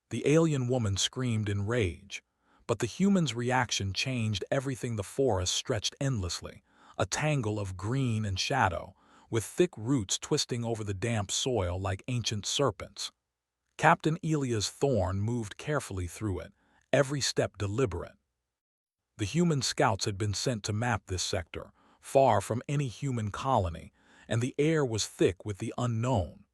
The alien woman screamed in rage. But the human's reaction changed everything. The forest stretched endlessly, a tangle of green and shadow, with thick roots twisting over the damp soil like ancient serpents. Captain Elia's thorn moved carefully through it, every step deliberate. The human scouts had been sent to map this sector, far from any human colony, and the air was thick with the unknown.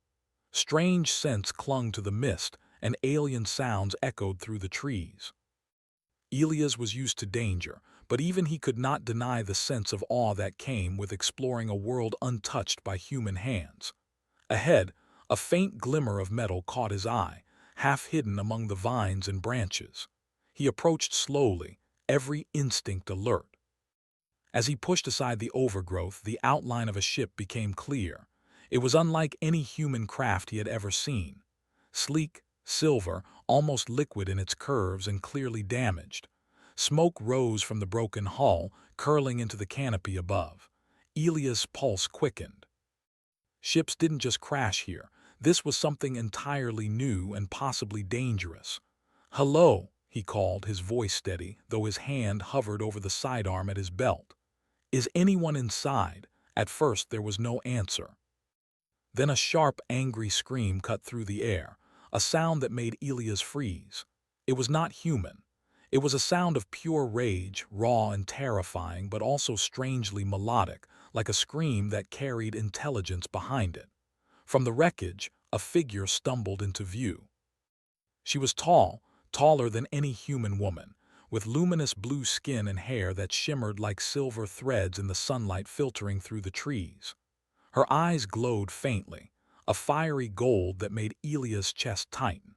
Strange scents clung to the mist, and alien sounds echoed through the trees. Elias was used to danger, but even he could not deny the sense of awe that came with exploring a world untouched by human hands. Ahead, a faint glimmer of metal caught his eye, half hidden among the vines and branches. He approached slowly, every instinct alert. As he pushed aside the overgrowth, the outline of a ship became clear. It was unlike any human craft he had ever seen. Sleek, silver, almost liquid in its curves and clearly damaged. Smoke rose from the broken hull, curling into the canopy above. Elias' pulse quickened. Ships didn't just crash here. This was something entirely new and possibly dangerous. "Hello," he called, his voice steady, though his hand hovered over the sidearm at his belt. "Is anyone inside?" At first there was no answer. Then a sharp, angry scream cut through the air, a sound that made Elias freeze. It was not human. It was a sound of pure rage, raw and terrifying, but also strangely melodic, like a scream that carried intelligence behind it. From the wreckage, a figure stumbled into view. She was tall, taller than any human woman, with luminous blue skin and hair that shimmered like silver threads in the sunlight filtering through the trees. Her eyes glowed faintly, a fiery gold that made Elias' chest tighten.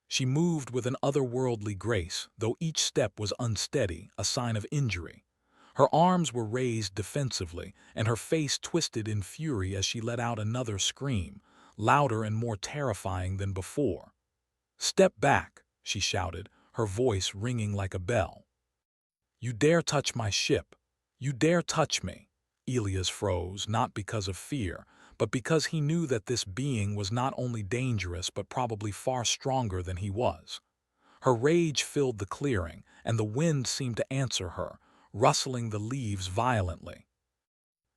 She moved with an otherworldly grace, though each step was unsteady, a sign of injury. Her arms were raised defensively, and her face twisted in fury as she let out another scream, louder and more terrifying than before. "Step back," she shouted, her voice ringing like a bell. "You dare touch my ship! You dare touch me!" Elias froze, not because of fear, but because he knew that this being was not only dangerous but probably far stronger than he was. Her rage filled the clearing, and the wind seemed to answer her, rustling the leaves violently.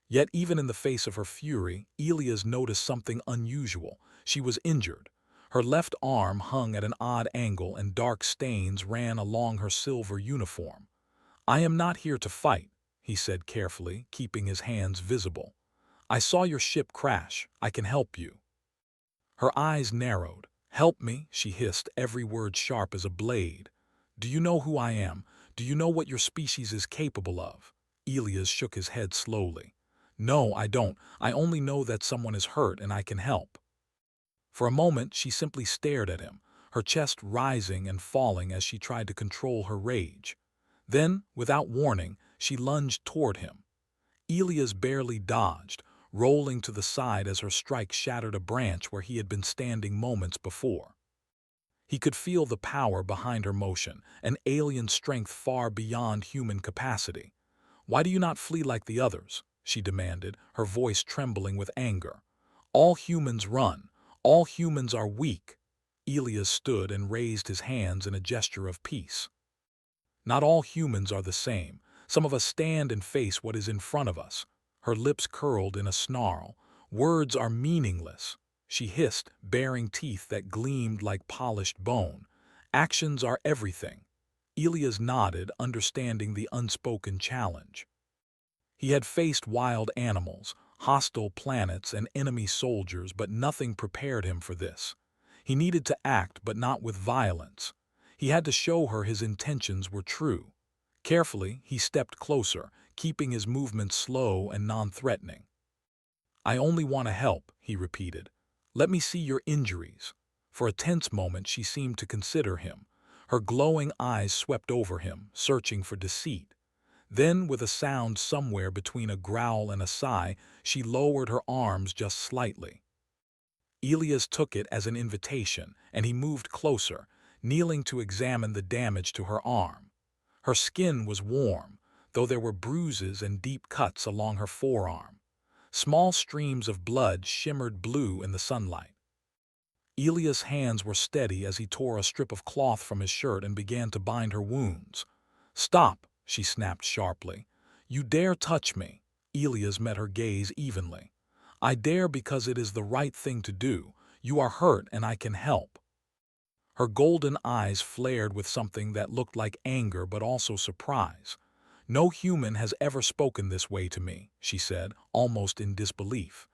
Yet even in the face of her fury, Elias noticed something unusual. She was injured. Her left arm hung at an odd angle and dark stains ran along her silver uniform. "I am not here to fight," he said carefully, keeping his hands visible. "I saw your ship crash. I can help you." Her eyes narrowed. "Help me," she hissed, every word sharp as a blade. "Do you know who I am? Do you know what your species is capable of?" Elias shook his head slowly. "No, I don't. I only know that someone is hurt and I can help." For a moment she simply stared at him, her chest rising and falling as she tried to control her rage. Then, without warning, she lunged toward him. Elias barely dodged, rolling to the side as her strike shattered a branch where he had been standing moments before. He could feel the power behind her motion, an alien strength far beyond human capacity. "Why do you not flee like the others?" she demanded, her voice trembling with anger. "All humans run. All humans are weak." Elias stood and raised his hands in a gesture of peace. "Not all humans are the same. Some of us stand and face what is in front of us." Her lips curled in a snarl. "Words are meaningless," she hissed, baring teeth that gleamed like polished bone. "Actions are everything." Elias nodded, understanding the unspoken challenge. He had faced wild animals, hostile planets, and enemy soldiers, but nothing prepared him for this. He needed to act, but not with violence. He had to show her his intentions were true. Carefully, he stepped closer, keeping his movements slow and non-threatening. "I only want to help," he repeated. "Let me see your injuries." For a tense moment she seemed to consider him. Her glowing eyes swept over him, searching for deceit. Then, with a sound somewhere between a growl and a sigh, she lowered her arms just slightly. Elias took it as an invitation, and he moved closer, kneeling to examine the damage to her arm. Her skin was warm, though there were bruises and deep cuts along her forearm. Small streams of blood shimmered blue in the sunlight. Elia's hands were steady as he tore a strip of cloth from his shirt and began to bind her wounds. "Stop," she snapped sharply. "You dare touch me." Elias met her gaze evenly. "I dare because it is the right thing to do. You are hurt and I can help." Her golden eyes flared with something that looked like anger but also surprise. "No human has ever spoken this way to me," she said, almost in disbelief.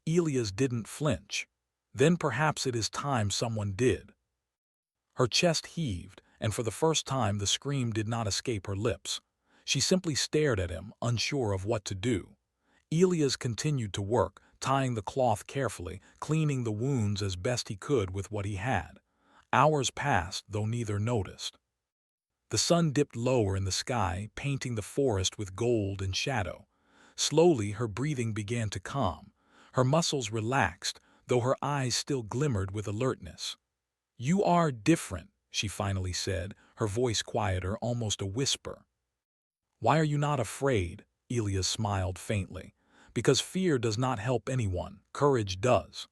Elias didn't flinch. "Then perhaps it is time someone did." Her chest heaved, and for the first time the scream did not escape her lips. She simply stared at him, unsure of what to do. Elias continued to work, tying the cloth carefully, cleaning the wounds as best he could with what he had. Hours passed, though neither noticed. The sun dipped lower in the sky, painting the forest with gold and shadow. Slowly her breathing began to calm. Her muscles relaxed, though her eyes still glimmered with alertness. "You are different," she finally said, her voice quieter, almost a whisper. "Why are you not afraid?" Elias smiled faintly. "Because fear does not help anyone, courage does."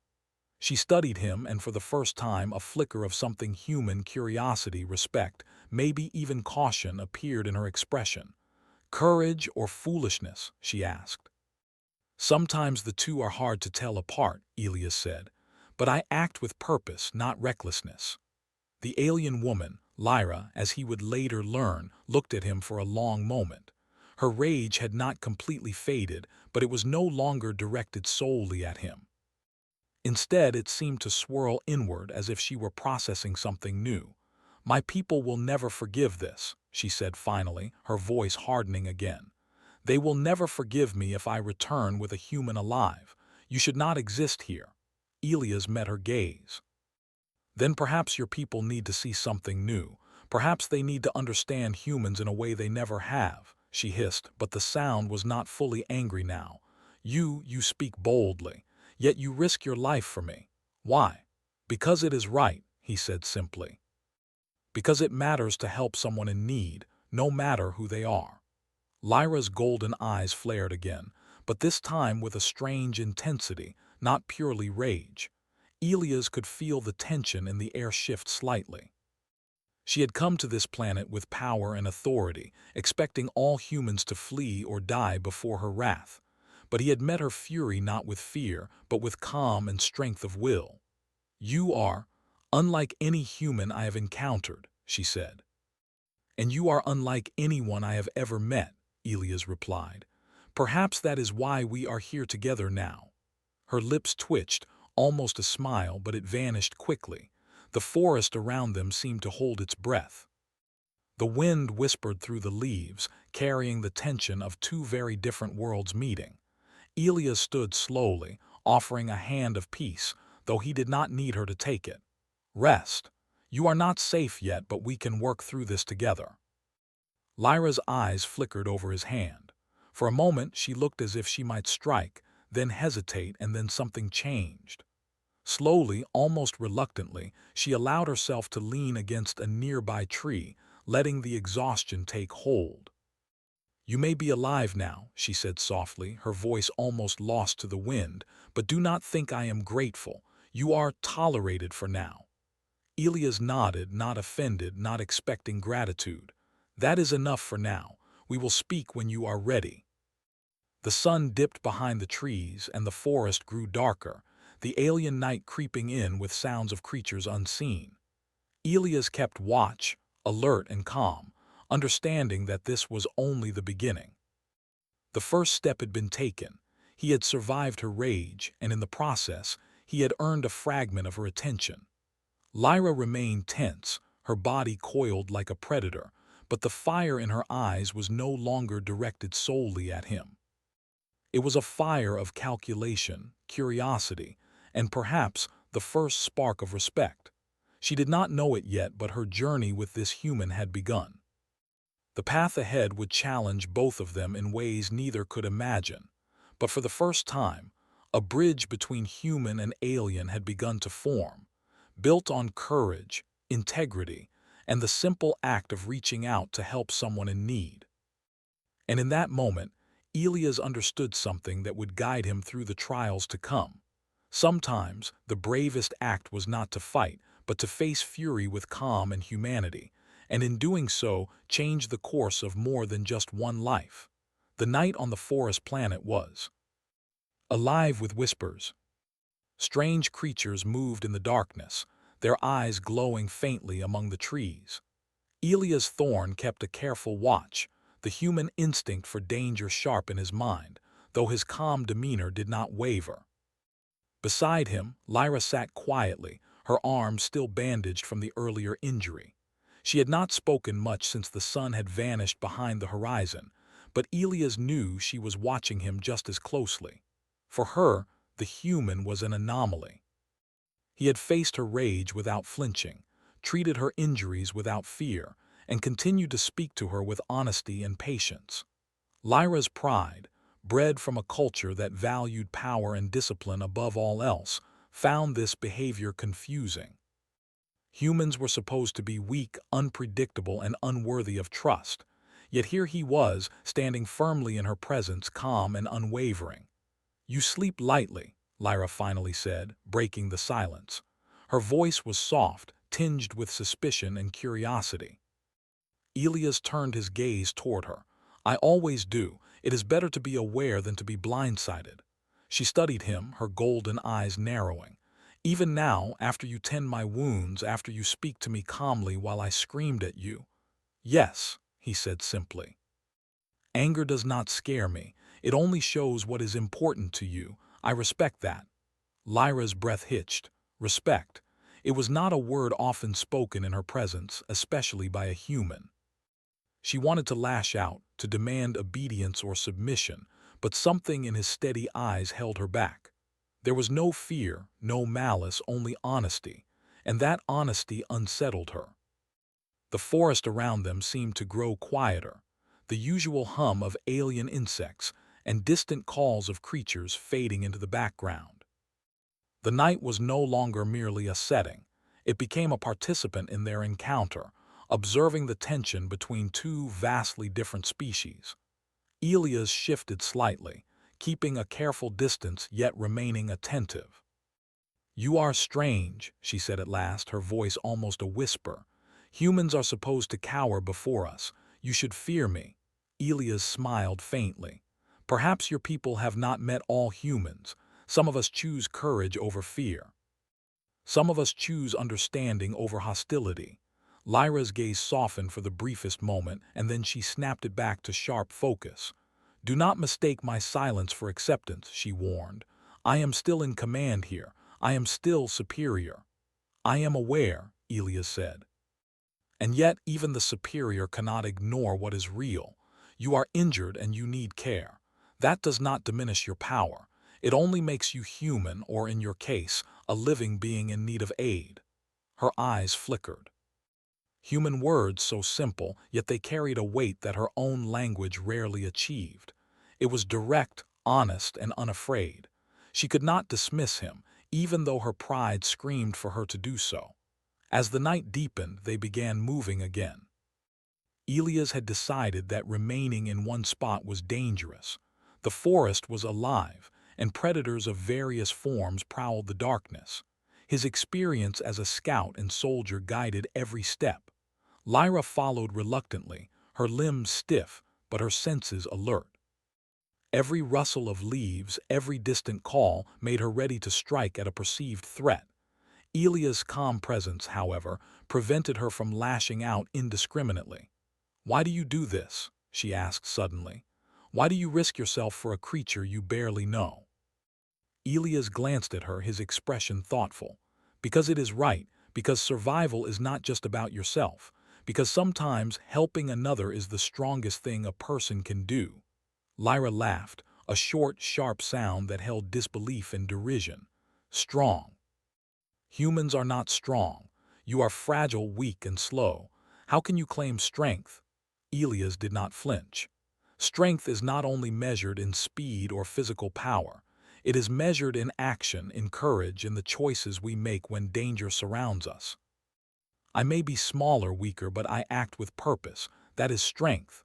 She studied him, and for the first time a flicker of something human, curiosity, respect, maybe even caution, appeared in her expression. "Courage or foolishness?" she asked. "Sometimes the two are hard to tell apart," Elias said. "But I act with purpose, not recklessness." The alien woman, Lyra, as he would later learn, looked at him for a long moment. Her rage had not completely faded, but it was no longer directed solely at him. Instead, it seemed to swirl inward as if she were processing something new. "My people will never forgive this," she said finally, her voice hardening again. "They will never forgive me if I return with a human alive. You should not exist here." Elias met her gaze. "Then perhaps your people need to see something new. Perhaps they need to understand humans in a way they never have," she hissed, but the sound was not fully angry now. You speak boldly. Yet you risk your life for me. Why?" "Because it is right," he said simply. "Because it matters to help someone in need, no matter who they are." Lyra's golden eyes flared again, but this time with a strange intensity, not purely rage. Elias could feel the tension in the air shift slightly. She had come to this planet with power and authority, expecting all humans to flee or die before her wrath. But he had met her fury not with fear, but with calm and strength of will. "You are unlike any human I have encountered," she said. "And you are unlike anyone I have ever met," Elias replied. "Perhaps that is why we are here together now." Her lips twitched, almost a smile, but it vanished quickly. The forest around them seemed to hold its breath. The wind whispered through the leaves, carrying the tension of two very different worlds meeting. Elias stood slowly, offering a hand of peace, though he did not need her to take it. "Rest. You are not safe yet, but we can work through this together." Lyra's eyes flickered over his hand. For a moment she looked as if she might strike, then hesitate, and then something changed. Slowly, almost reluctantly, she allowed herself to lean against a nearby tree, letting the exhaustion take hold. "You may be alive now," she said softly, her voice almost lost to the wind, "but do not think I am grateful. You are tolerated for now." Elias nodded, not offended, not expecting gratitude. "That is enough for now. We will speak when you are ready." The sun dipped behind the trees, and the forest grew darker, the alien night creeping in with sounds of creatures unseen. Elias kept watch, alert and calm, understanding that this was only the beginning. The first step had been taken. He had survived her rage, and in the process, he had earned a fragment of her attention. Lyra remained tense, her body coiled like a predator, but the fire in her eyes was no longer directed solely at him. It was a fire of calculation, curiosity, and perhaps the first spark of respect. She did not know it yet, but her journey with this human had begun. The path ahead would challenge both of them in ways neither could imagine. But for the first time, a bridge between human and alien had begun to form, built on courage, integrity, and the simple act of reaching out to help someone in need. And in that moment, Elias understood something that would guide him through the trials to come. Sometimes, the bravest act was not to fight, but to face fury with calm and humanity, and in doing so, change the course of more than just one life. The night on the forest planet was alive with whispers. Strange creatures moved in the darkness, their eyes glowing faintly among the trees. Elias Thorne kept a careful watch, the human instinct for danger sharp in his mind, though his calm demeanor did not waver. Beside him, Lyra sat quietly, her arms still bandaged from the earlier injury. She had not spoken much since the sun had vanished behind the horizon, but Elias knew she was watching him just as closely. For her, the human was an anomaly. He had faced her rage without flinching, treated her injuries without fear, and continued to speak to her with honesty and patience. Lyra's pride, bred from a culture that valued power and discipline above all else, found this behavior confusing. Humans were supposed to be weak, unpredictable, and unworthy of trust, yet here he was, standing firmly in her presence, calm and unwavering. "You sleep lightly," Lyra finally said, breaking the silence. Her voice was soft, tinged with suspicion and curiosity. Elias turned his gaze toward her. "I always do. It is better to be aware than to be blindsided." She studied him, her golden eyes narrowing. "Even now, after you tend my wounds, after you speak to me calmly while I screamed at you?" "Yes," he said simply. "Anger does not scare me. It only shows what is important to you. I respect that." Lyra's breath hitched. Respect. It was not a word often spoken in her presence, especially by a human. She wanted to lash out, to demand obedience or submission, but something in his steady eyes held her back. There was no fear, no malice, only honesty, and that honesty unsettled her. The forest around them seemed to grow quieter, the usual hum of alien insects and distant calls of creatures fading into the background. The night was no longer merely a setting. It became a participant in their encounter, observing the tension between two vastly different species. Elias shifted slightly, keeping a careful distance yet remaining attentive. "You are strange," she said at last, her voice almost a whisper. "Humans are supposed to cower before us. You should fear me." Elias smiled faintly. "Perhaps your people have not met all humans. Some of us choose courage over fear. Some of us choose understanding over hostility." Lyra's gaze softened for the briefest moment, and then she snapped it back to sharp focus. "Do not mistake my silence for acceptance," she warned. "I am still in command here. I am still superior." "I am aware," Elias said. "And yet even the superior cannot ignore what is real. You are injured and you need care. That does not diminish your power. It only makes you human, or in your case, a living being in need of aid." Her eyes flickered. Human words so simple, yet they carried a weight that her own language rarely achieved. It was direct, honest, and unafraid. She could not dismiss him, even though her pride screamed for her to do so. As the night deepened, they began moving again. Elias had decided that remaining in one spot was dangerous. The forest was alive, and predators of various forms prowled the darkness. His experience as a scout and soldier guided every step. Lyra followed reluctantly, her limbs stiff, but her senses alert. Every rustle of leaves, every distant call made her ready to strike at a perceived threat. Elia's calm presence, however, prevented her from lashing out indiscriminately. "Why do you do this?" she asked suddenly. "Why do you risk yourself for a creature you barely know?" Elias glanced at her, his expression thoughtful. "Because it is right, because survival is not just about yourself, because sometimes helping another is the strongest thing a person can do." Lyra laughed, a short, sharp sound that held disbelief and derision. "Strong. Humans are not strong. You are fragile, weak, and slow. How can you claim strength?" Elias did not flinch. "Strength is not only measured in speed or physical power. It is measured in action, in courage, in the choices we make when danger surrounds us. I may be smaller, weaker, but I act with purpose. That is strength."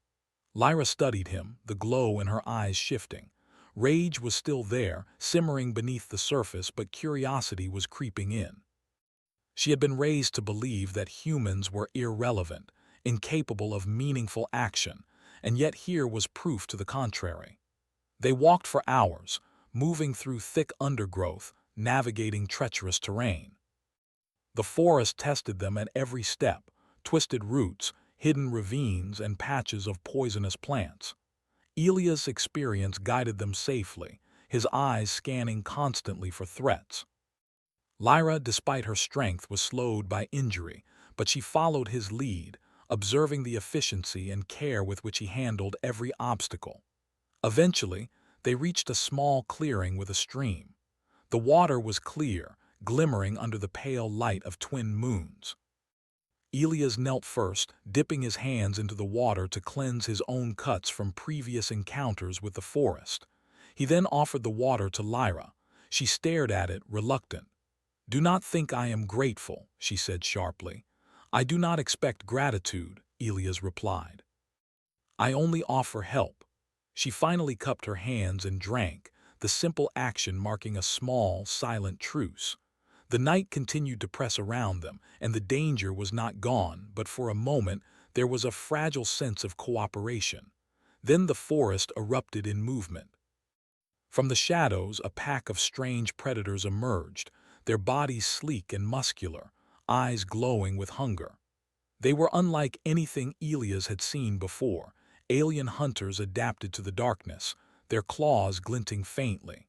Lyra studied him, the glow in her eyes shifting. Rage was still there, simmering beneath the surface, but curiosity was creeping in. She had been raised to believe that humans were irrelevant, incapable of meaningful action, and yet here was proof to the contrary. They walked for hours, moving through thick undergrowth, navigating treacherous terrain. The forest tested them at every step, twisted roots, hidden ravines, and patches of poisonous plants. Elia's experience guided them safely, his eyes scanning constantly for threats. Lyra, despite her strength, was slowed by injury, but she followed his lead, observing the efficiency and care with which he handled every obstacle. Eventually, they reached a small clearing with a stream. The water was clear, glimmering under the pale light of twin moons. Elias knelt first, dipping his hands into the water to cleanse his own cuts from previous encounters with the forest. He then offered the water to Lyra. She stared at it, reluctant. "Do not think I am grateful," she said sharply. "I do not expect gratitude," Elias replied. "I only offer help." She finally cupped her hands and drank, the simple action marking a small, silent truce. The night continued to press around them, and the danger was not gone, but for a moment there was a fragile sense of cooperation. Then the forest erupted in movement. From the shadows, a pack of strange predators emerged, their bodies sleek and muscular, eyes glowing with hunger. They were unlike anything Elias had seen before, alien hunters adapted to the darkness, their claws glinting faintly.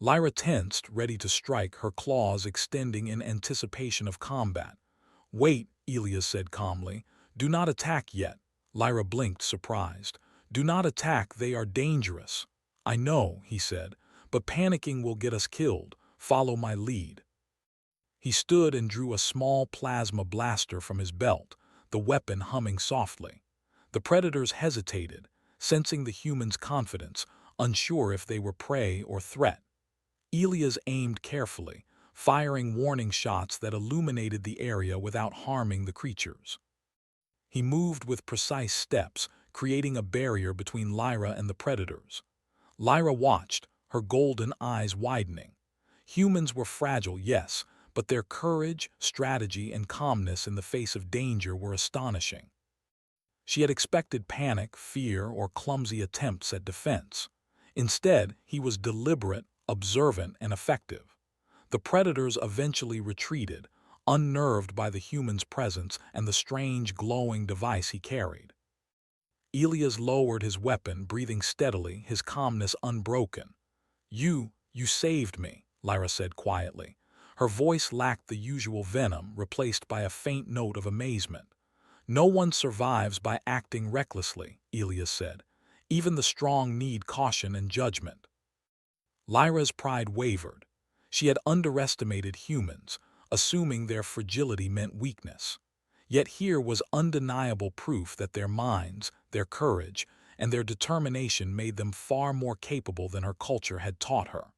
Lyra tensed, ready to strike, her claws extending in anticipation of combat. "Wait," Elias said calmly. "Do not attack yet." Lyra blinked, surprised. "Do not attack, they are dangerous." "I know," he said, "but panicking will get us killed. Follow my lead." He stood and drew a small plasma blaster from his belt, the weapon humming softly. The predators hesitated, sensing the humans' confidence, unsure if they were prey or threat. Elias aimed carefully, firing warning shots that illuminated the area without harming the creatures. He moved with precise steps, creating a barrier between Lyra and the predators. Lyra watched, her golden eyes widening. Humans were fragile, yes, but their courage, strategy, and calmness in the face of danger were astonishing. She had expected panic, fear, or clumsy attempts at defense. Instead, he was deliberate, observant, and effective. The predators eventually retreated, unnerved by the human's presence and the strange glowing device he carried. Elias lowered his weapon, breathing steadily, his calmness unbroken. You saved me," Lyra said quietly. Her voice lacked the usual venom, replaced by a faint note of amazement. "No one survives by acting recklessly," Elias said. "Even the strong need caution and judgment." Lyra's pride wavered. She had underestimated humans, assuming their fragility meant weakness. Yet here was undeniable proof that their minds, their courage, and their determination made them far more capable than her culture had taught her.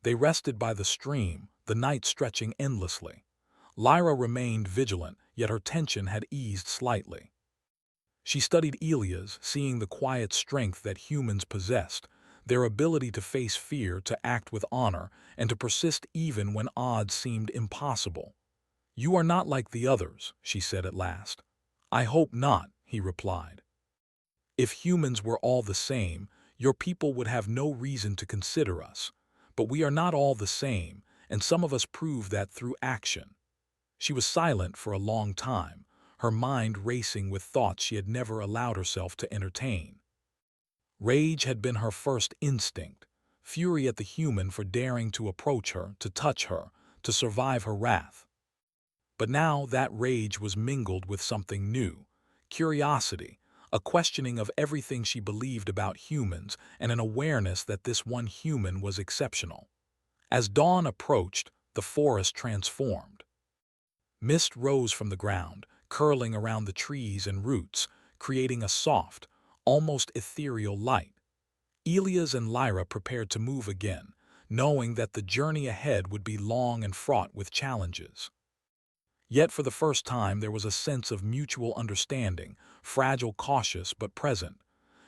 They rested by the stream, the night stretching endlessly. Lyra remained vigilant, yet her tension had eased slightly. She studied Elias, seeing the quiet strength that humans possessed, their ability to face fear, to act with honor, and to persist even when odds seemed impossible. "You are not like the others," she said at last. "I hope not," he replied. "If humans were all the same, your people would have no reason to consider us. But we are not all the same, and some of us prove that through action." She was silent for a long time, her mind racing with thoughts she had never allowed herself to entertain. Rage had been her first instinct, fury at the human for daring to approach her, to touch her, to survive her wrath. But now that rage was mingled with something new, curiosity, a questioning of everything she believed about humans, and an awareness that this one human was exceptional. As dawn approached, the forest transformed. Mist rose from the ground, curling around the trees and roots, creating a soft, almost ethereal light. Elias and Lyra prepared to move again, knowing that the journey ahead would be long and fraught with challenges. Yet for the first time there was a sense of mutual understanding, fragile, cautious, but present.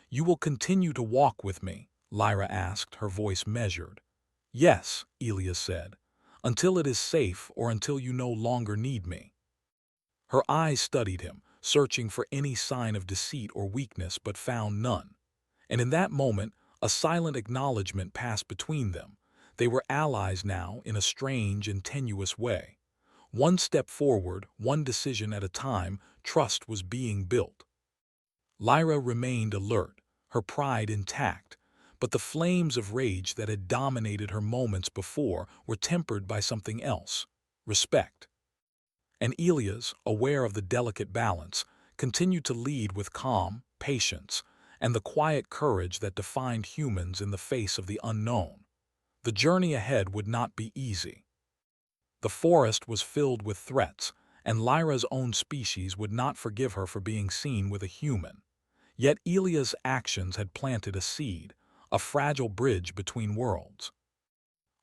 "You will continue to walk with me," Lyra asked, her voice measured. Yes, Elias said, until it is safe or until you no longer need me. Her eyes studied him, searching for any sign of deceit or weakness, but found none. And in that moment, a silent acknowledgement passed between them. They were allies now in a strange and tenuous way. One step forward, one decision at a time, trust was being built. Lyra remained alert, her pride intact, but the flames of rage that had dominated her moments before were tempered by something else: respect. And Elias, aware of the delicate balance, continued to lead with calm, patience, and the quiet courage that defined humans in the face of the unknown. The journey ahead would not be easy. The forest was filled with threats, and Lyra's own species would not forgive her for being seen with a human. Yet Elia's actions had planted a seed, a fragile bridge between worlds.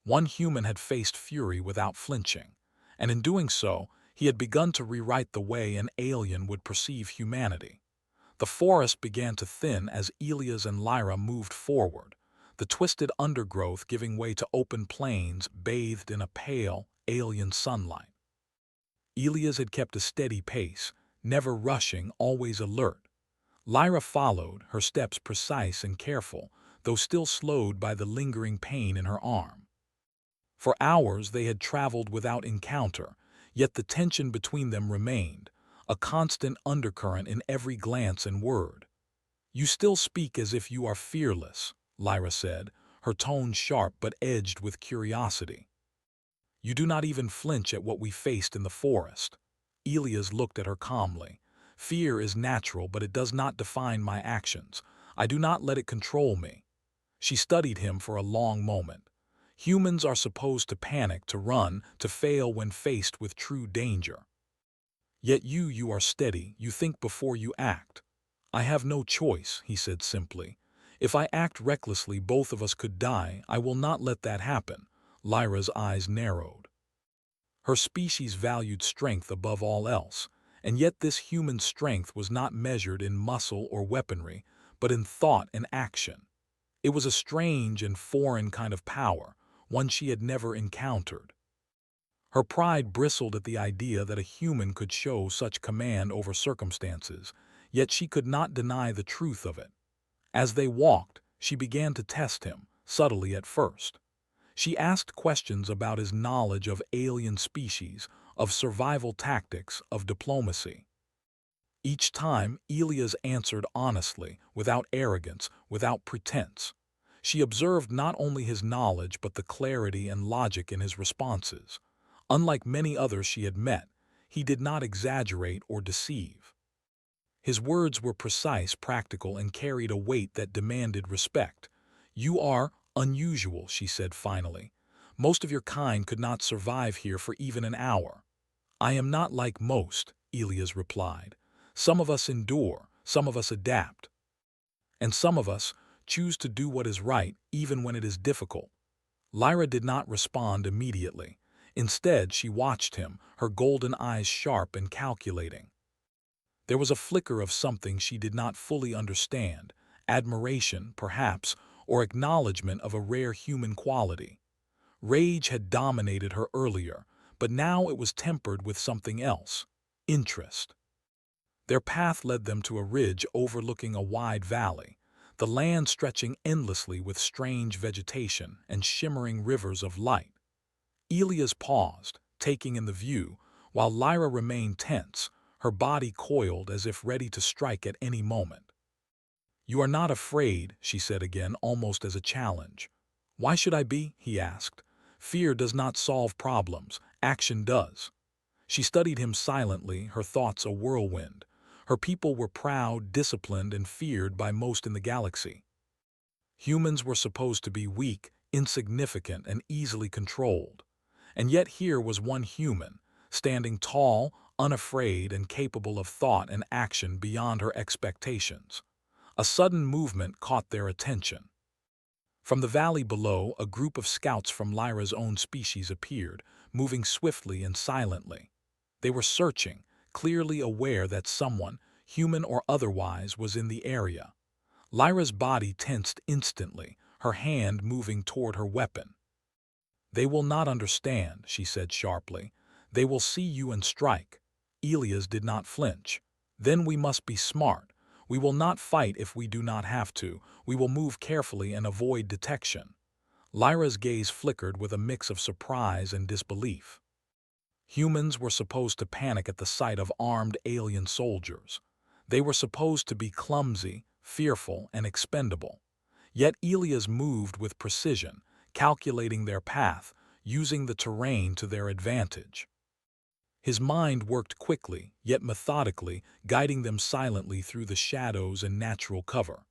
One human had faced fury without flinching, and in doing so, he had begun to rewrite the way an alien would perceive humanity. The forest began to thin as Elias and Lyra moved forward, the twisted undergrowth giving way to open plains bathed in a pale, alien sunlight. Elias had kept a steady pace, never rushing, always alert. Lyra followed, her steps precise and careful, though still slowed by the lingering pain in her arm. For hours they had traveled without encounter, yet the tension between them remained, a constant undercurrent in every glance and word. "You still speak as if you are fearless," Lyra said, her tone sharp but edged with curiosity. "You do not even flinch at what we faced in the forest." Elias looked at her calmly. "Fear is natural, but it does not define my actions. I do not let it control me." She studied him for a long moment. Humans are supposed to panic, to run, to fail when faced with true danger. Yet you are steady, you think before you act. "I have no choice," he said simply. "If I act recklessly, both of us could die. I will not let that happen." Lyra's eyes narrowed. Her species valued strength above all else, and yet this human strength was not measured in muscle or weaponry, but in thought and action. It was a strange and foreign kind of power, one she had never encountered. Her pride bristled at the idea that a human could show such command over circumstances, yet she could not deny the truth of it. As they walked, she began to test him, subtly at first. She asked questions about his knowledge of alien species, of survival tactics, of diplomacy. Each time, Elias answered honestly, without arrogance, without pretense. She observed not only his knowledge but the clarity and logic in his responses. Unlike many others she had met, he did not exaggerate or deceive. His words were precise, practical, and carried a weight that demanded respect. "You are unusual," she said finally. "Most of your kind could not survive here for even an hour." "I am not like most," Elias replied. "Some of us endure, some of us adapt, and some of us choose to do what is right even when it is difficult." Lyra did not respond immediately. Instead, she watched him, her golden eyes sharp and calculating. There was a flicker of something she did not fully understand, admiration, perhaps, or acknowledgement of a rare human quality. Rage had dominated her earlier, but now it was tempered with something else: interest. Their path led them to a ridge overlooking a wide valley, the land stretching endlessly with strange vegetation and shimmering rivers of light. Elias paused, taking in the view, while Lyra remained tense, her body coiled as if ready to strike at any moment. "You are not afraid," she said again, almost as a challenge. "Why should I be?" he asked. "Fear does not solve problems, action does." She studied him silently, her thoughts a whirlwind. Her people were proud, disciplined, and feared by most in the galaxy. Humans were supposed to be weak, insignificant, and easily controlled. And yet here was one human, standing tall, unafraid, and capable of thought and action beyond her expectations. A sudden movement caught their attention. From the valley below, a group of scouts from Lyra's own species appeared, moving swiftly and silently. They were searching, clearly aware that someone, human or otherwise, was in the area. Lyra's body tensed instantly, her hand moving toward her weapon. "They will not understand," she said sharply. "They will see you and strike." Elias did not flinch. "Then we must be smart. We will not fight if we do not have to. We will move carefully and avoid detection." Lyra's gaze flickered with a mix of surprise and disbelief. Humans were supposed to panic at the sight of armed alien soldiers. They were supposed to be clumsy, fearful, and expendable. Yet Elias moved with precision, calculating their path, using the terrain to their advantage. His mind worked quickly, yet methodically, guiding them silently through the shadows and natural cover.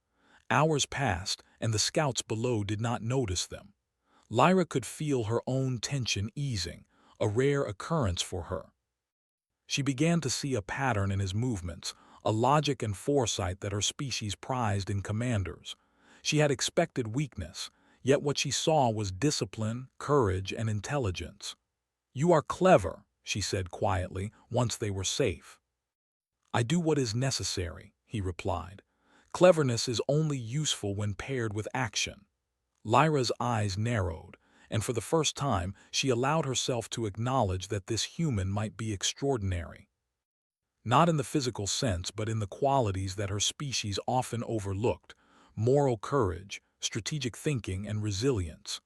Hours passed, and the scouts below did not notice them. Lyra could feel her own tension easing, a rare occurrence for her. She began to see a pattern in his movements, a logic and foresight that her species prized in commanders. She had expected weakness, yet what she saw was discipline, courage, and intelligence. "You are clever," she said quietly, once they were safe. "I do what is necessary," he replied. "Cleverness is only useful when paired with action." Lyra's eyes narrowed, and for the first time she allowed herself to acknowledge that this human might be extraordinary. Not in the physical sense, but in the qualities that her species often overlooked: moral courage, strategic thinking, and resilience.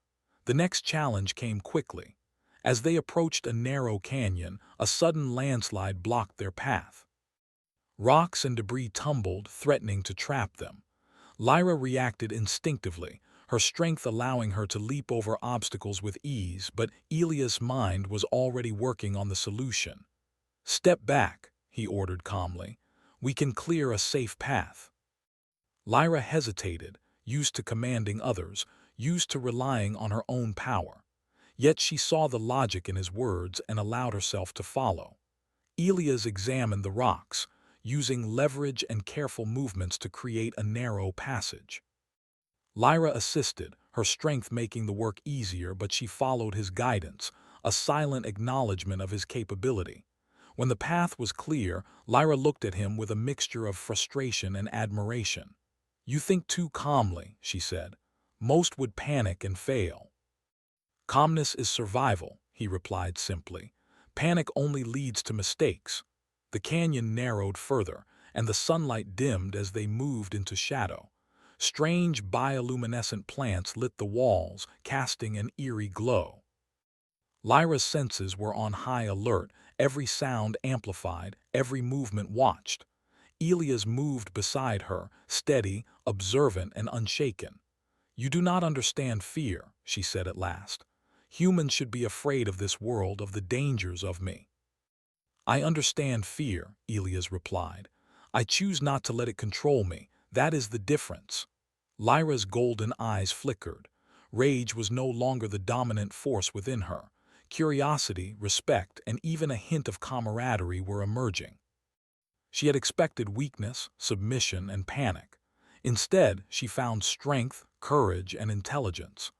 The next challenge came quickly. As they approached a narrow canyon, a sudden landslide blocked their path. Rocks and debris tumbled, threatening to trap them. Lyra reacted instinctively, her strength allowing her to leap over obstacles with ease, but Elias' mind was already working on the solution. "Step back," he ordered calmly. "We can clear a safe path." Lyra hesitated, used to commanding others, used to relying on her own power. Yet she saw the logic in his words and allowed herself to follow. Elias examined the rocks, using leverage and careful movements to create a narrow passage. Lyra assisted, her strength making the work easier, but she followed his guidance, a silent acknowledgement of his capability. When the path was clear, Lyra looked at him with a mixture of frustration and admiration. "You think too calmly," she said. "Most would panic and fail." "Calmness is survival," he replied simply. "Panic only leads to mistakes." The canyon narrowed further, and the sunlight dimmed as they moved into shadow. Strange bioluminescent plants lit the walls, casting an eerie glow. Lyra's senses were on high alert, every sound amplified, every movement watched. Elias moved beside her, steady, observant, and unshaken. "You do not understand fear," she said at last. "Humans should be afraid of this world, of the dangers of me." "I understand fear," Elias replied. "I choose not to let it control me. That is the difference." Lyra's golden eyes flickered. Rage was no longer the dominant force within her. Curiosity, respect, and even a hint of camaraderie were emerging. She had expected weakness, submission, and panic. Instead, she found strength, courage, and intelligence.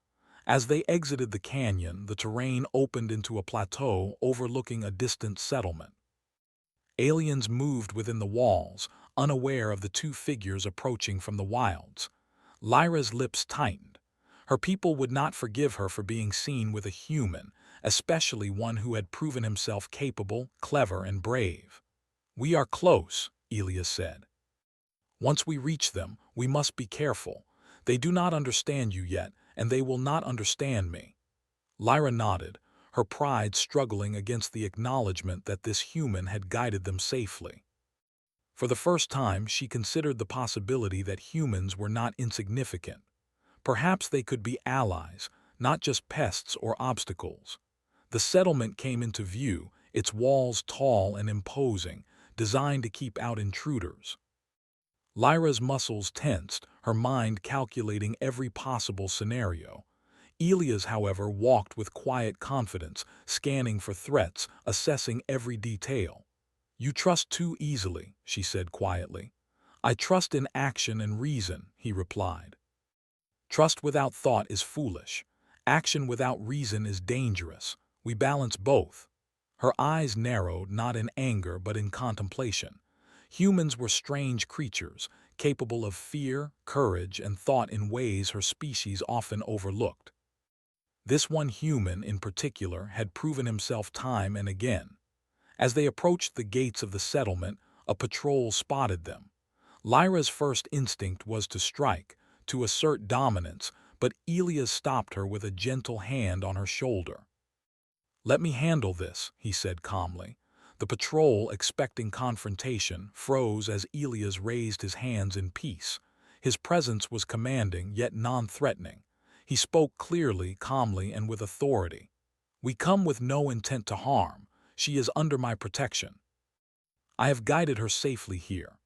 As they exited the canyon, the terrain opened into a plateau overlooking a distant settlement. Aliens moved within the walls, unaware of the two figures approaching from the wilds. Lyra's lips tightened. Her people would not forgive her for being seen with a human, especially one who had proven himself capable, clever, and brave. "We are close," Elias said. "Once we reach them, we must be careful. They do not understand you yet, and they will not understand me." Lyra nodded, her pride struggling against the acknowledgement that this human had guided them safely. For the first time, she considered the possibility that humans were not insignificant. Perhaps they could be allies, not just pests or obstacles. The settlement came into view, its walls tall and imposing, designed to keep out intruders. Lyra's muscles tensed, her mind calculating every possible scenario. Elias, however, walked with quiet confidence, scanning for threats, assessing every detail. "You trust too easily," she said quietly. "I trust in action and reason," he replied. "Trust without thought is foolish. Action without reason is dangerous. We balance both." Her eyes narrowed, not in anger but in contemplation. Humans were strange creatures, capable of fear, courage, and thought in ways her species often overlooked. This one human, in particular, had proven himself time and again. As they approached the gates of the settlement, a patrol spotted them. Lyra's first instinct was to strike, to assert dominance, but Elias stopped her with a gentle hand on her shoulder. "Let me handle this," he said calmly. The patrol, expecting confrontation, froze as Elias raised his hands in peace. His presence was commanding, yet non-threatening. He spoke clearly, calmly, and with authority. "We come with no intent to harm. She is under my protection. I have guided her safely here."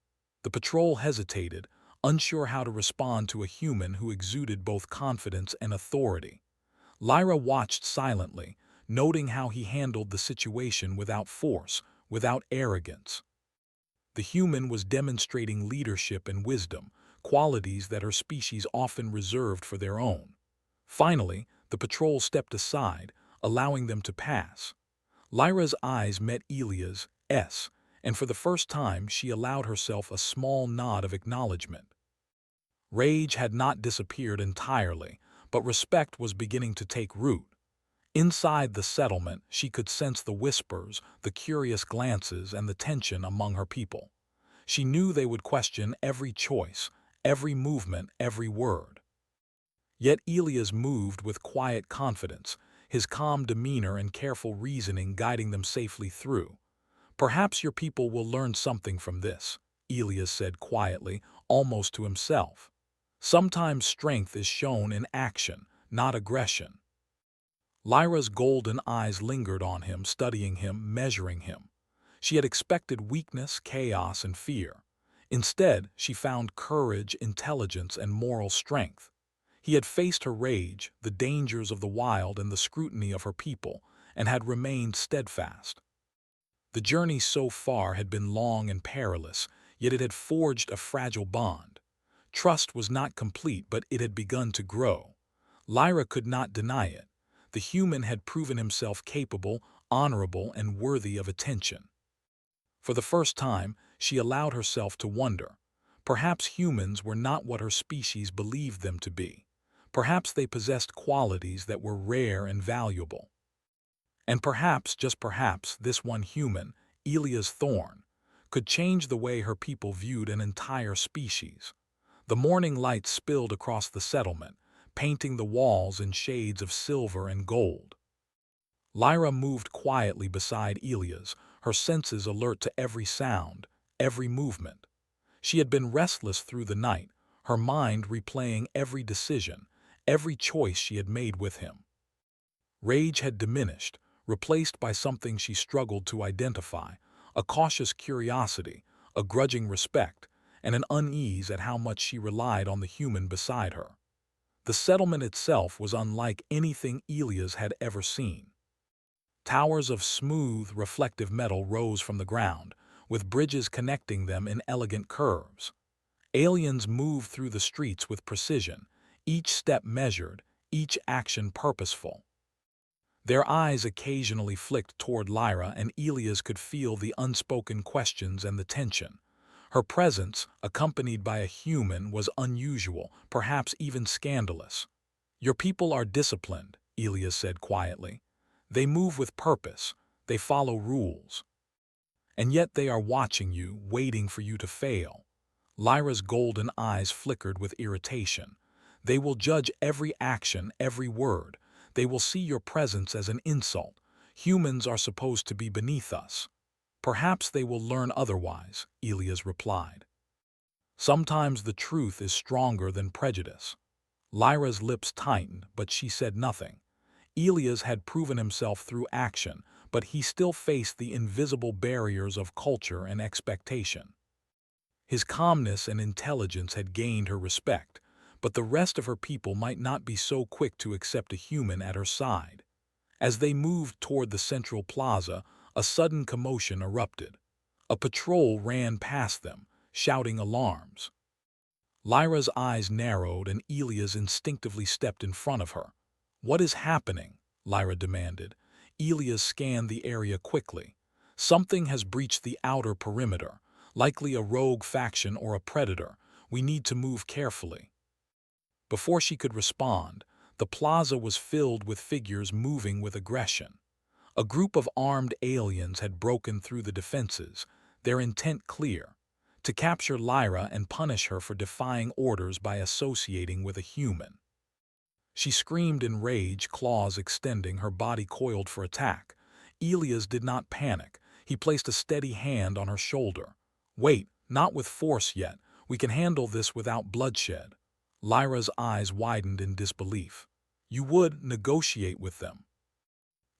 The patrol hesitated, unsure how to respond to a human who exuded both confidence and authority. Lyra watched silently, noting how he handled the situation without force, without arrogance. The human was demonstrating leadership and wisdom, qualities that her species often reserved for their own. Finally, the patrol stepped aside, allowing them to pass. Lyra's eyes met Elia's, and for the first time she allowed herself a small nod of acknowledgement. Rage had not disappeared entirely, but respect was beginning to take root. Inside the settlement, she could sense the whispers, the curious glances, and the tension among her people. She knew they would question every choice, every movement, every word. Yet Elias moved with quiet confidence, his calm demeanor and careful reasoning guiding them safely through. "Perhaps your people will learn something from this," Elias said quietly, almost to himself. "Sometimes strength is shown in action, not aggression." Lyra's golden eyes lingered on him, studying him, measuring him. She had expected weakness, chaos, and fear. Instead, she found courage, intelligence, and moral strength. He had faced her rage, the dangers of the wild, and the scrutiny of her people, and had remained steadfast. The journey so far had been long and perilous, yet it had forged a fragile bond. Trust was not complete, but it had begun to grow. Lyra could not deny it. The human had proven himself capable, honorable, and worthy of attention. For the first time, she allowed herself to wonder. Perhaps humans were not what her species believed them to be. Perhaps they possessed qualities that were rare and valuable. And perhaps, just perhaps, this one human, Elias Thorne, could change the way her people viewed an entire species. The morning light spilled across the settlement, painting the walls in shades of silver and gold. Lyra moved quietly beside Elias, her senses alert to every sound, every movement. She had been restless through the night, her mind replaying every decision, every choice she had made with him. Rage had diminished, replaced by something she struggled to identify, a cautious curiosity, a grudging respect, and an unease at how much she relied on the human beside her. The settlement itself was unlike anything Elias had ever seen. Towers of smooth, reflective metal rose from the ground, with bridges connecting them in elegant curves. Aliens moved through the streets with precision, each step measured, each action purposeful. Their eyes occasionally flicked toward Lyra, and Elias could feel the unspoken questions and the tension. Her presence, accompanied by a human, was unusual, perhaps even scandalous. "Your people are disciplined," Elias said quietly. "They move with purpose, they follow rules. And yet they are watching you, waiting for you to fail." Lyra's golden eyes flickered with irritation. "They will judge every action, every word. They will see your presence as an insult. Humans are supposed to be beneath us." "Perhaps they will learn otherwise," Elias replied. "Sometimes the truth is stronger than prejudice." Lyra's lips tightened, but she said nothing. Elias had proven himself through action, but he still faced the invisible barriers of culture and expectation. His calmness and intelligence had gained her respect, but the rest of her people might not be so quick to accept a human at her side. As they moved toward the central plaza, a sudden commotion erupted. A patrol ran past them, shouting alarms. Lyra's eyes narrowed and Elias instinctively stepped in front of her. "What is happening?" Lyra demanded. Elias scanned the area quickly. "Something has breached the outer perimeter, likely a rogue faction or a predator. We need to move carefully." Before she could respond, the plaza was filled with figures moving with aggression. A group of armed aliens had broken through the defenses, their intent clear: to capture Lyra and punish her for defying orders by associating with a human. She screamed in rage, claws extending, her body coiled for attack. Elias did not panic. He placed a steady hand on her shoulder. "Wait, not with force yet. We can handle this without bloodshed." Lyra's eyes widened in disbelief. "You would negotiate with them?"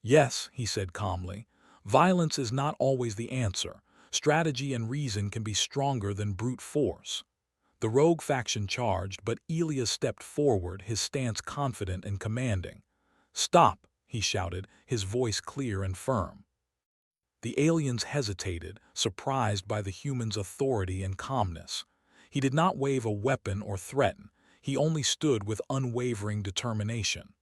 "Yes," he said calmly. "Violence is not always the answer. Strategy and reason can be stronger than brute force." The rogue faction charged, but Elias stepped forward, his stance confident and commanding. "Stop," he shouted, his voice clear and firm. The aliens hesitated, surprised by the human's authority and calmness. He did not wave a weapon or threaten. He only stood with unwavering determination.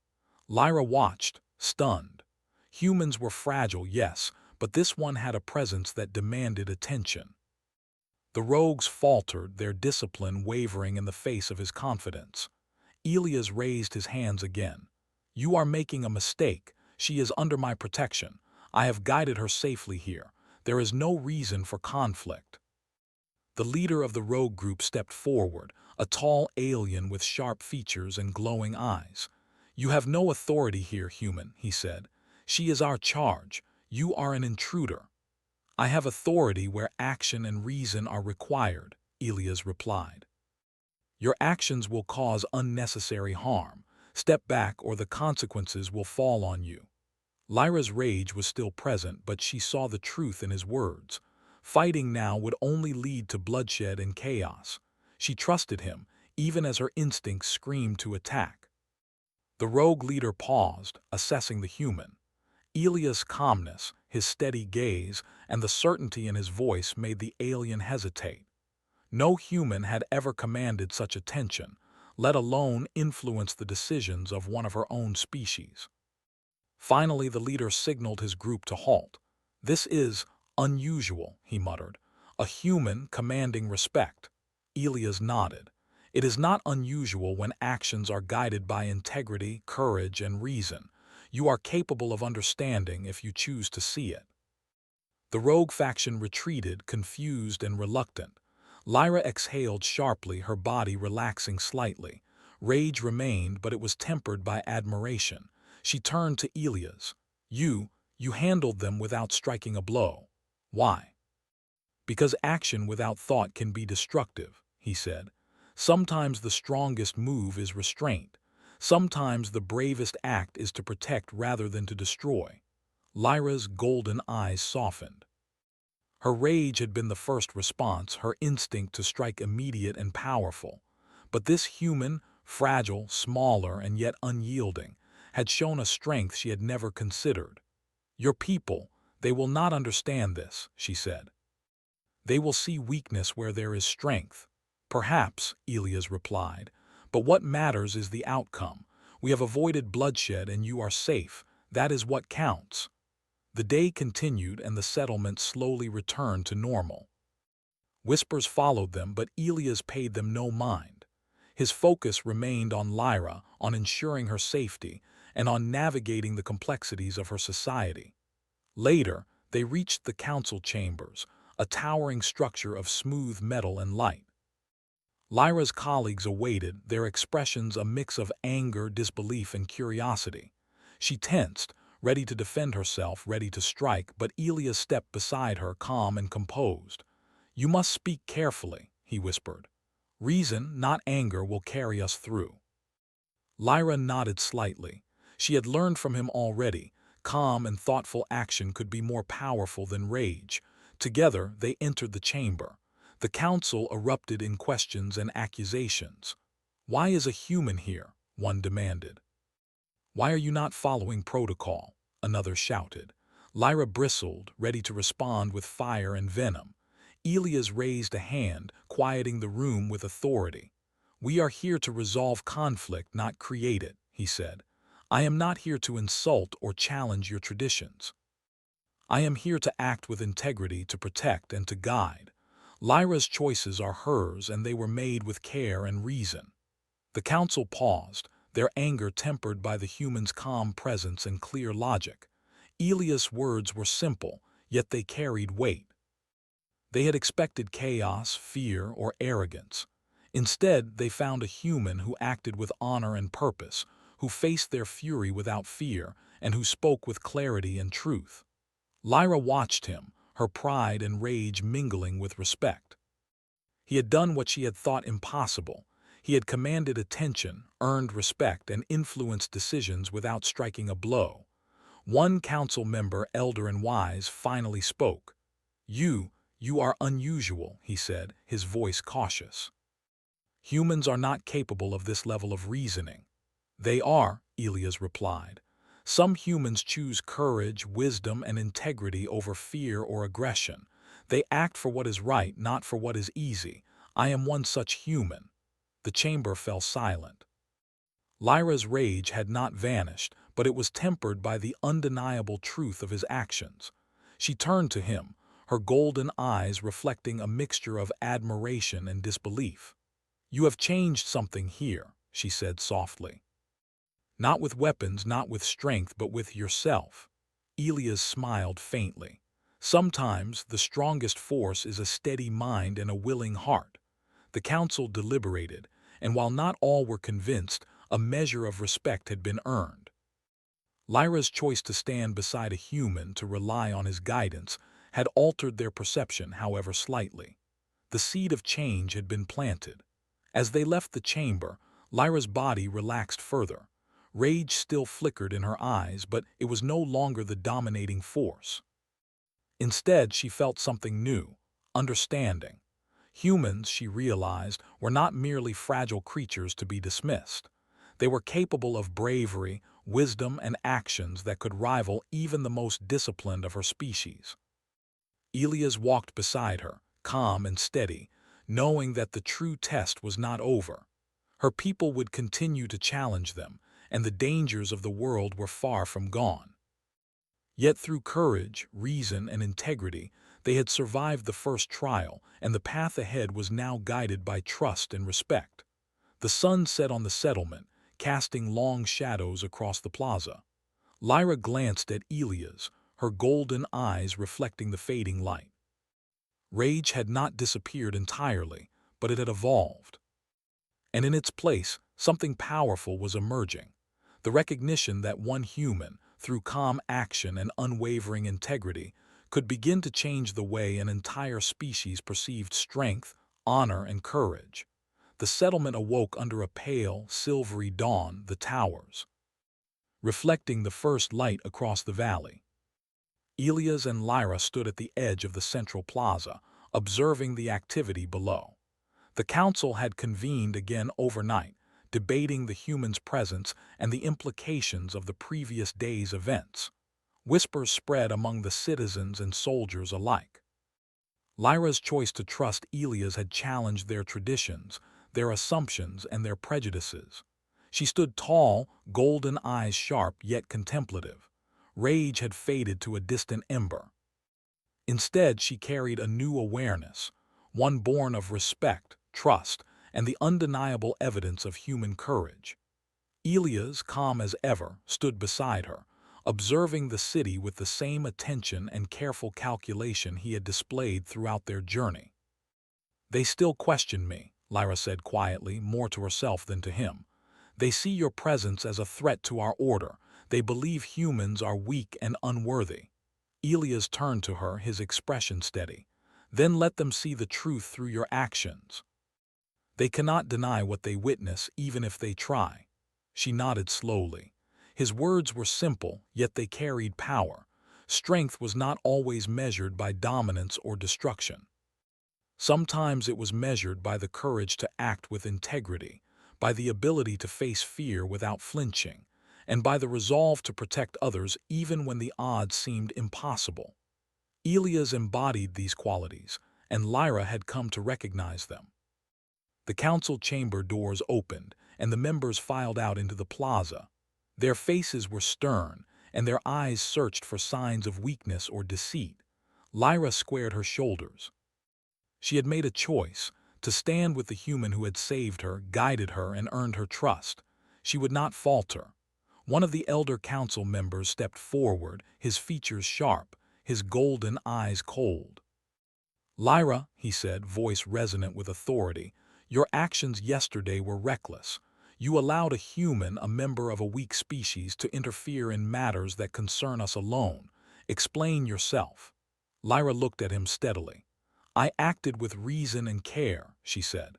Lyra watched, stunned. Humans were fragile, yes, but this one had a presence that demanded attention. The rogues faltered, their discipline wavering in the face of his confidence. Elias raised his hands again. "You are making a mistake. She is under my protection. I have guided her safely here. There is no reason for conflict." The leader of the rogue group stepped forward, a tall alien with sharp features and glowing eyes. "You have no authority here, human," he said. "She is our charge. You are an intruder." "I have authority where action and reason are required," Elias replied. "Your actions will cause unnecessary harm. Step back or the consequences will fall on you." Lyra's rage was still present, but she saw the truth in his words. Fighting now would only lead to bloodshed and chaos. She trusted him, even as her instincts screamed to attack. The rogue leader paused, assessing the human. Elias' calmness, his steady gaze, and the certainty in his voice made the alien hesitate. No human had ever commanded such attention, let alone influenced the decisions of one of her own species. Finally, the leader signaled his group to halt. "This is unusual," he muttered. "A human commanding respect." Elias nodded. "It is not unusual when actions are guided by integrity, courage, and reason. You are capable of understanding if you choose to see it." The rogue faction retreated, confused and reluctant. Lyra exhaled sharply, her body relaxing slightly. Rage remained, but it was tempered by admiration. She turned to Elias. You handled them without striking a blow. Why?" "Because action without thought can be destructive," he said. "Sometimes the strongest move is restraint. Sometimes the bravest act is to protect rather than to destroy." Lyra's golden eyes softened. Her rage had been the first response, her instinct to strike immediate and powerful. But this human, fragile, smaller, and yet unyielding, had shown a strength she had never considered. "Your people, they will not understand this," she said. "They will see weakness where there is strength." "Perhaps," Elias replied, "but what matters is the outcome. We have avoided bloodshed and you are safe. That is what counts." The day continued and the settlement slowly returned to normal. Whispers followed them, but Elias paid them no mind. His focus remained on Lyra, on ensuring her safety, and on navigating the complexities of her society. Later, they reached the council chambers, a towering structure of smooth metal and light. Lyra's colleagues awaited, their expressions a mix of anger, disbelief, and curiosity. She tensed, ready to defend herself, ready to strike, but Elias stepped beside her, calm and composed. "You must speak carefully," he whispered. "Reason, not anger, will carry us through." Lyra nodded slightly. She had learned from him already. Calm and thoughtful action could be more powerful than rage. Together, they entered the chamber. The council erupted in questions and accusations. "Why is a human here?" one demanded. "Why are you not following protocol?" another shouted. Lyra bristled, ready to respond with fire and venom. Elias raised a hand, quieting the room with authority. "We are here to resolve conflict, not create it," he said. "I am not here to insult or challenge your traditions. I am here to act with integrity, to protect and to guide." Lyra's choices are hers, and they were made with care and reason. The council paused, their anger tempered by the human's calm presence and clear logic. Elia's words were simple, yet they carried weight. They had expected chaos, fear, or arrogance. Instead, they found a human who acted with honor and purpose, who faced their fury without fear, and who spoke with clarity and truth. Lyra watched him, her pride and rage mingling with respect. He had done what she had thought impossible. He had commanded attention, earned respect, and influenced decisions without striking a blow. One council member, elder and wise, finally spoke. You are unusual," he said, his voice cautious. "Humans are not capable of this level of reasoning." "They are," Elias replied. "Some humans choose courage, wisdom, and integrity over fear or aggression. They act for what is right, not for what is easy. I am one such human." The chamber fell silent. Lyra's rage had not vanished, but it was tempered by the undeniable truth of his actions. She turned to him, her golden eyes reflecting a mixture of admiration and disbelief. "You have changed something here," she said softly. "Not with weapons, not with strength, but with yourself." Elias smiled faintly. "Sometimes the strongest force is a steady mind and a willing heart." The council deliberated, and while not all were convinced, a measure of respect had been earned. Lyra's choice to stand beside a human, to rely on his guidance, had altered their perception, however slightly. The seed of change had been planted. As they left the chamber, Lyra's body relaxed further. Rage still flickered in her eyes, but it was no longer the dominating force. Instead, she felt something new, understanding. Humans, she realized, were not merely fragile creatures to be dismissed. They were capable of bravery, wisdom, and actions that could rival even the most disciplined of her species. Elias walked beside her, calm and steady, knowing that the true test was not over. Her people would continue to challenge them, and the dangers of the world were far from gone. Yet through courage, reason, and integrity, they had survived the first trial, and the path ahead was now guided by trust and respect. The sun set on the settlement, casting long shadows across the plaza. Lyra glanced at Elias, her golden eyes reflecting the fading light. Rage had not disappeared entirely, but it had evolved. And in its place, something powerful was emerging. The recognition that one human, through calm action and unwavering integrity, could begin to change the way an entire species perceived strength, honor, and courage. The settlement awoke under a pale, silvery dawn, the towers reflecting the first light across the valley. Elias and Lyra stood at the edge of the central plaza, observing the activity below. The council had convened again overnight, debating the human's presence and the implications of the previous day's events. Whispers spread among the citizens and soldiers alike. Lyra's choice to trust Elias had challenged their traditions, their assumptions, and their prejudices. She stood tall, golden eyes sharp yet contemplative. Rage had faded to a distant ember. Instead, she carried a new awareness, one born of respect, trust, and the undeniable evidence of human courage. Elias, calm as ever, stood beside her, observing the city with the same attention and careful calculation he had displayed throughout their journey. "They still question me," Lyra said quietly, more to herself than to him. "They see your presence as a threat to our order. They believe humans are weak and unworthy." Elias turned to her, his expression steady. "Then let them see the truth through your actions. They cannot deny what they witness, even if they try." She nodded slowly. His words were simple, yet they carried power. Strength was not always measured by dominance or destruction. Sometimes it was measured by the courage to act with integrity, by the ability to face fear without flinching, and by the resolve to protect others even when the odds seemed impossible. Elias embodied these qualities, and Lyra had come to recognize them. The council chamber doors opened, and the members filed out into the plaza. Their faces were stern, and their eyes searched for signs of weakness or deceit. Lyra squared her shoulders. She had made a choice to stand with the human who had saved her, guided her, and earned her trust. She would not falter. One of the elder council members stepped forward, his features sharp, his golden eyes cold. "Lyra," he said, voice resonant with authority, "your actions yesterday were reckless. You allowed a human, a member of a weak species, to interfere in matters that concern us alone. Explain yourself." Lyra looked at him steadily. "I acted with reason and care," she said.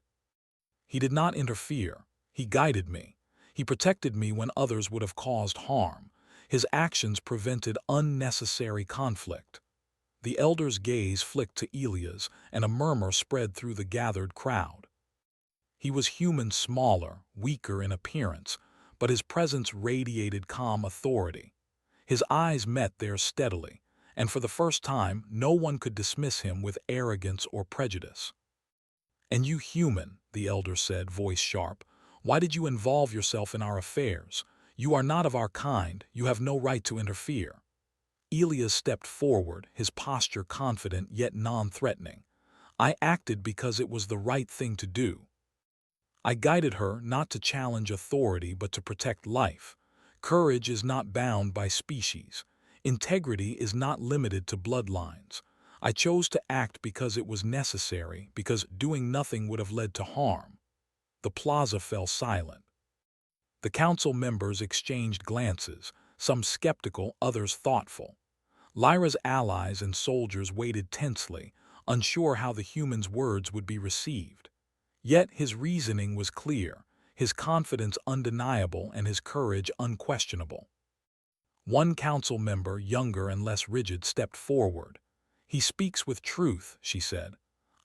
"He did not interfere. He guided me. He protected me when others would have caused harm. His actions prevented unnecessary conflict." The elder's gaze flicked to Elia's, and a murmur spread through the gathered crowd. He was human, smaller, weaker in appearance, but his presence radiated calm authority. His eyes met theirs steadily, and for the first time no one could dismiss him with arrogance or prejudice. "And you human," the elder said, voice sharp, "why did you involve yourself in our affairs? You are not of our kind, you have no right to interfere." Elias stepped forward, his posture confident yet non-threatening. "I acted because it was the right thing to do. I guided her not to challenge authority but to protect life. Courage is not bound by species. Integrity is not limited to bloodlines. I chose to act because it was necessary, because doing nothing would have led to harm." The plaza fell silent. The council members exchanged glances, some skeptical, others thoughtful. Lyra's allies and soldiers waited tensely, unsure how the human's words would be received. Yet his reasoning was clear, his confidence undeniable, and his courage unquestionable. One council member, younger and less rigid, stepped forward. "He speaks with truth," she said.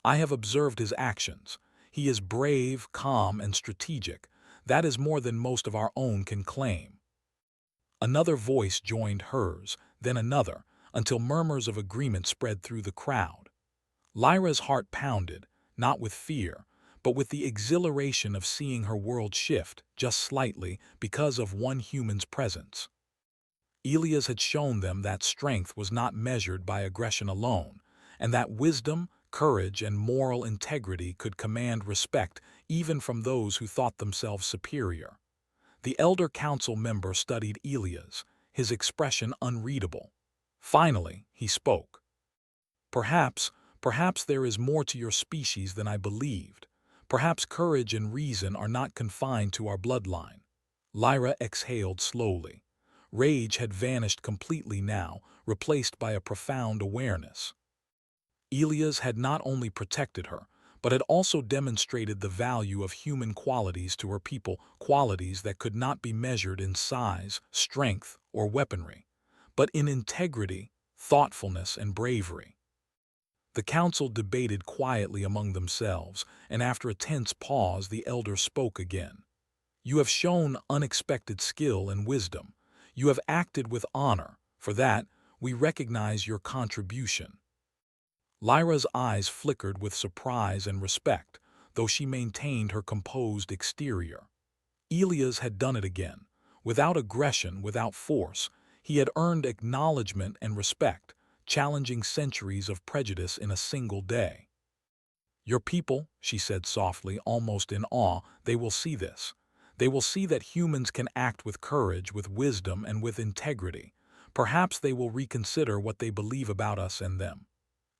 "I have observed his actions. He is brave, calm, and strategic. That is more than most of our own can claim." Another voice joined hers, then another, until murmurs of agreement spread through the crowd. Lyra's heart pounded, not with fear, but with the exhilaration of seeing her world shift, just slightly, because of one human's presence. Elias had shown them that strength was not measured by aggression alone, and that wisdom, courage, and moral integrity could command respect even from those who thought themselves superior. The elder council member studied Elias, his expression unreadable. Finally, he spoke. Perhaps there is more to your species than I believed. Perhaps courage and reason are not confined to our bloodline." Lyra exhaled slowly. Rage had vanished completely now, replaced by a profound awareness. Elias had not only protected her, but had also demonstrated the value of human qualities to her people, qualities that could not be measured in size, strength, or weaponry, but in integrity, thoughtfulness, and bravery. The council debated quietly among themselves, and after a tense pause the elder spoke again. "You have shown unexpected skill and wisdom. You have acted with honor. For that, we recognize your contribution." Lyra's eyes flickered with surprise and respect, though she maintained her composed exterior. Elias had done it again. Without aggression, without force, he had earned acknowledgement and respect, challenging centuries of prejudice in a single day. "Your people," she said softly, almost in awe, "they will see this. They will see that humans can act with courage, with wisdom, and with integrity. Perhaps they will reconsider what they believe about us and them."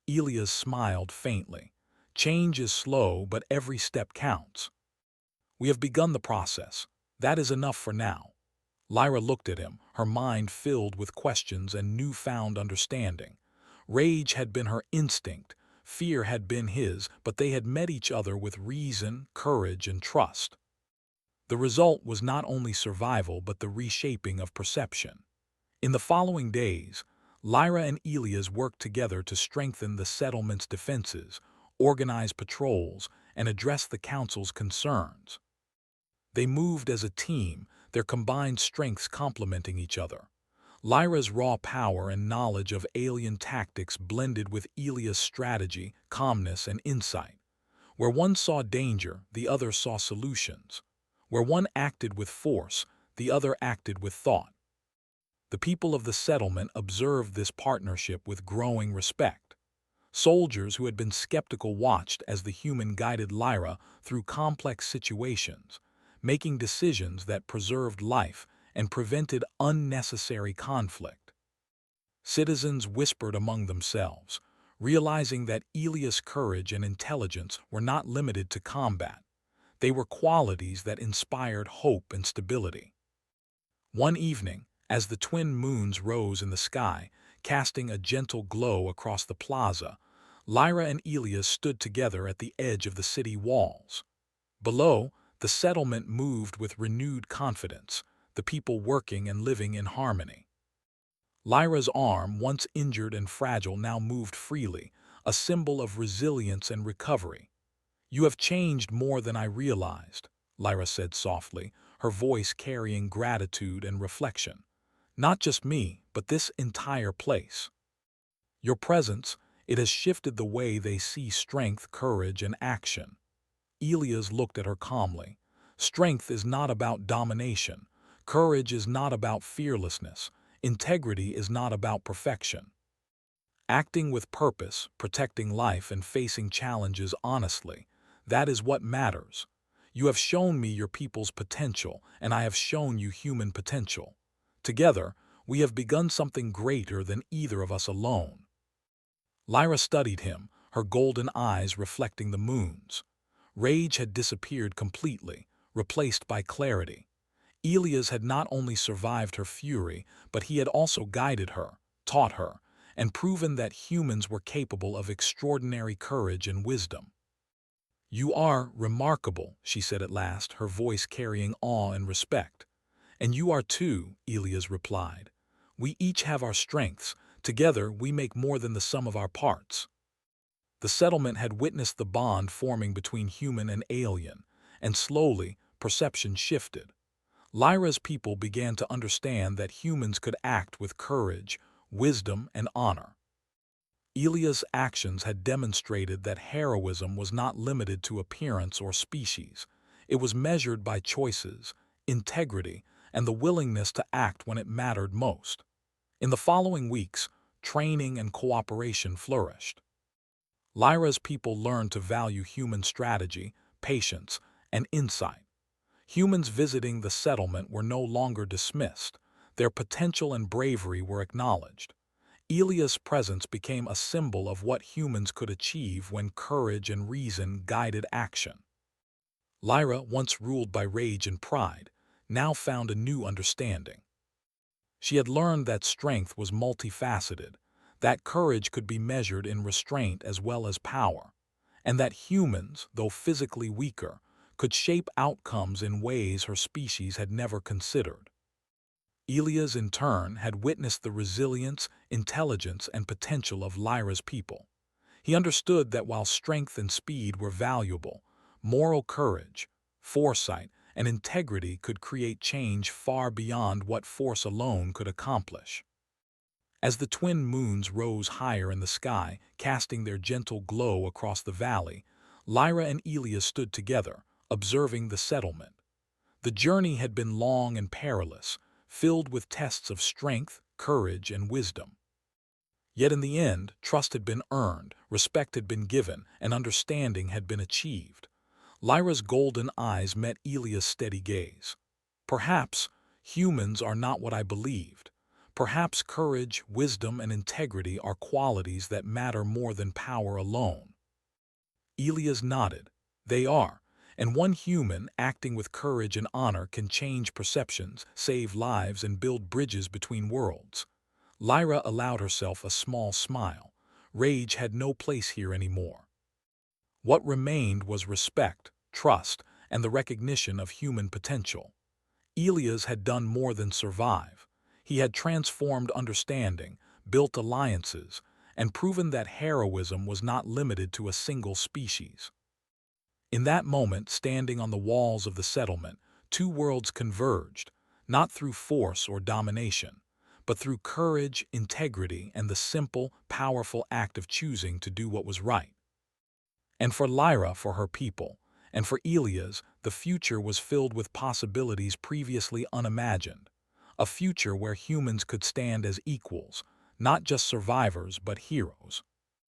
Elias smiled faintly. "Change is slow, but every step counts. We have begun the process. That is enough for now." Lyra looked at him, her mind filled with questions and newfound understanding. Rage had been her instinct, fear had been his, but they had met each other with reason, courage, and trust. The result was not only survival but the reshaping of perception. In the following days, Lyra and Elias worked together to strengthen the settlement's defenses, organize patrols, and address the council's concerns. They moved as a team, their combined strengths complementing each other. Lyra's raw power and knowledge of alien tactics blended with Elias' strategy, calmness, and insight. Where one saw danger, the other saw solutions. Where one acted with force, the other acted with thought. The people of the settlement observed this partnership with growing respect. Soldiers who had been skeptical watched as the human guided Lyra through complex situations, making decisions that preserved life and prevented unnecessary conflict. Citizens whispered among themselves, realizing that Elia's courage and intelligence were not limited to combat. They were qualities that inspired hope and stability. One evening, as the twin moons rose in the sky, casting a gentle glow across the plaza, Lyra and Elias stood together at the edge of the city walls. Below, the settlement moved with renewed confidence, the people working and living in harmony. Lyra's arm, once injured and fragile, now moved freely, a symbol of resilience and recovery. "You have changed more than I realized," Lyra said softly, her voice carrying gratitude and reflection. "Not just me, but this entire place. Your presence, it has shifted the way they see strength, courage, and action." Elias looked at her calmly. "Strength is not about domination. Courage is not about fearlessness. Integrity is not about perfection. Acting with purpose, protecting life, and facing challenges honestly, that is what matters. You have shown me your people's potential, and I have shown you human potential. Together, we have begun something greater than either of us alone." Lyra studied him, her golden eyes reflecting the moons. Rage had disappeared completely, replaced by clarity. Elias had not only survived her fury, but he had also guided her, taught her, and proven that humans were capable of extraordinary courage and wisdom. "You are remarkable," she said at last, her voice carrying awe and respect. "And you are too," Elias replied. "We each have our strengths. Together we make more than the sum of our parts." The settlement had witnessed the bond forming between human and alien, and slowly, perception shifted. Lyra's people began to understand that humans could act with courage, wisdom, and honor. Elia's actions had demonstrated that heroism was not limited to appearance or species. It was measured by choices, integrity, and the willingness to act when it mattered most. In the following weeks, training and cooperation flourished. Lyra's people learned to value human strategy, patience, and insight. Humans visiting the settlement were no longer dismissed. Their potential and bravery were acknowledged. Elia's presence became a symbol of what humans could achieve when courage and reason guided action. Lyra, once ruled by rage and pride, now found a new understanding. She had learned that strength was multifaceted, that courage could be measured in restraint as well as power, and that humans, though physically weaker, could shape outcomes in ways her species had never considered. Elias, in turn, had witnessed the resilience, intelligence, and potential of Lyra's people. He understood that while strength and speed were valuable, moral courage, foresight, and integrity could create change far beyond what force alone could accomplish. As the twin moons rose higher in the sky, casting their gentle glow across the valley, Lyra and Elias stood together, observing the settlement. The journey had been long and perilous, filled with tests of strength, courage, and wisdom. Yet in the end, trust had been earned, respect had been given, and understanding had been achieved. Lyra's golden eyes met Elias' steady gaze. "Perhaps humans are not what I believed. Perhaps courage, wisdom, and integrity are qualities that matter more than power alone." Elias nodded. "They are. And one human acting with courage and honor can change perceptions, save lives, and build bridges between worlds." Lyra allowed herself a small smile. Rage had no place here anymore. What remained was respect, trust, and the recognition of human potential. Elias had done more than survive. He had transformed understanding, built alliances, and proven that heroism was not limited to a single species. In that moment, standing on the walls of the settlement, two worlds converged, not through force or domination, but through courage, integrity, and the simple, powerful act of choosing to do what was right. And for Lyra, for her people, and for Elias, the future was filled with possibilities previously unimagined. A future where humans could stand as equals, not just survivors but heroes.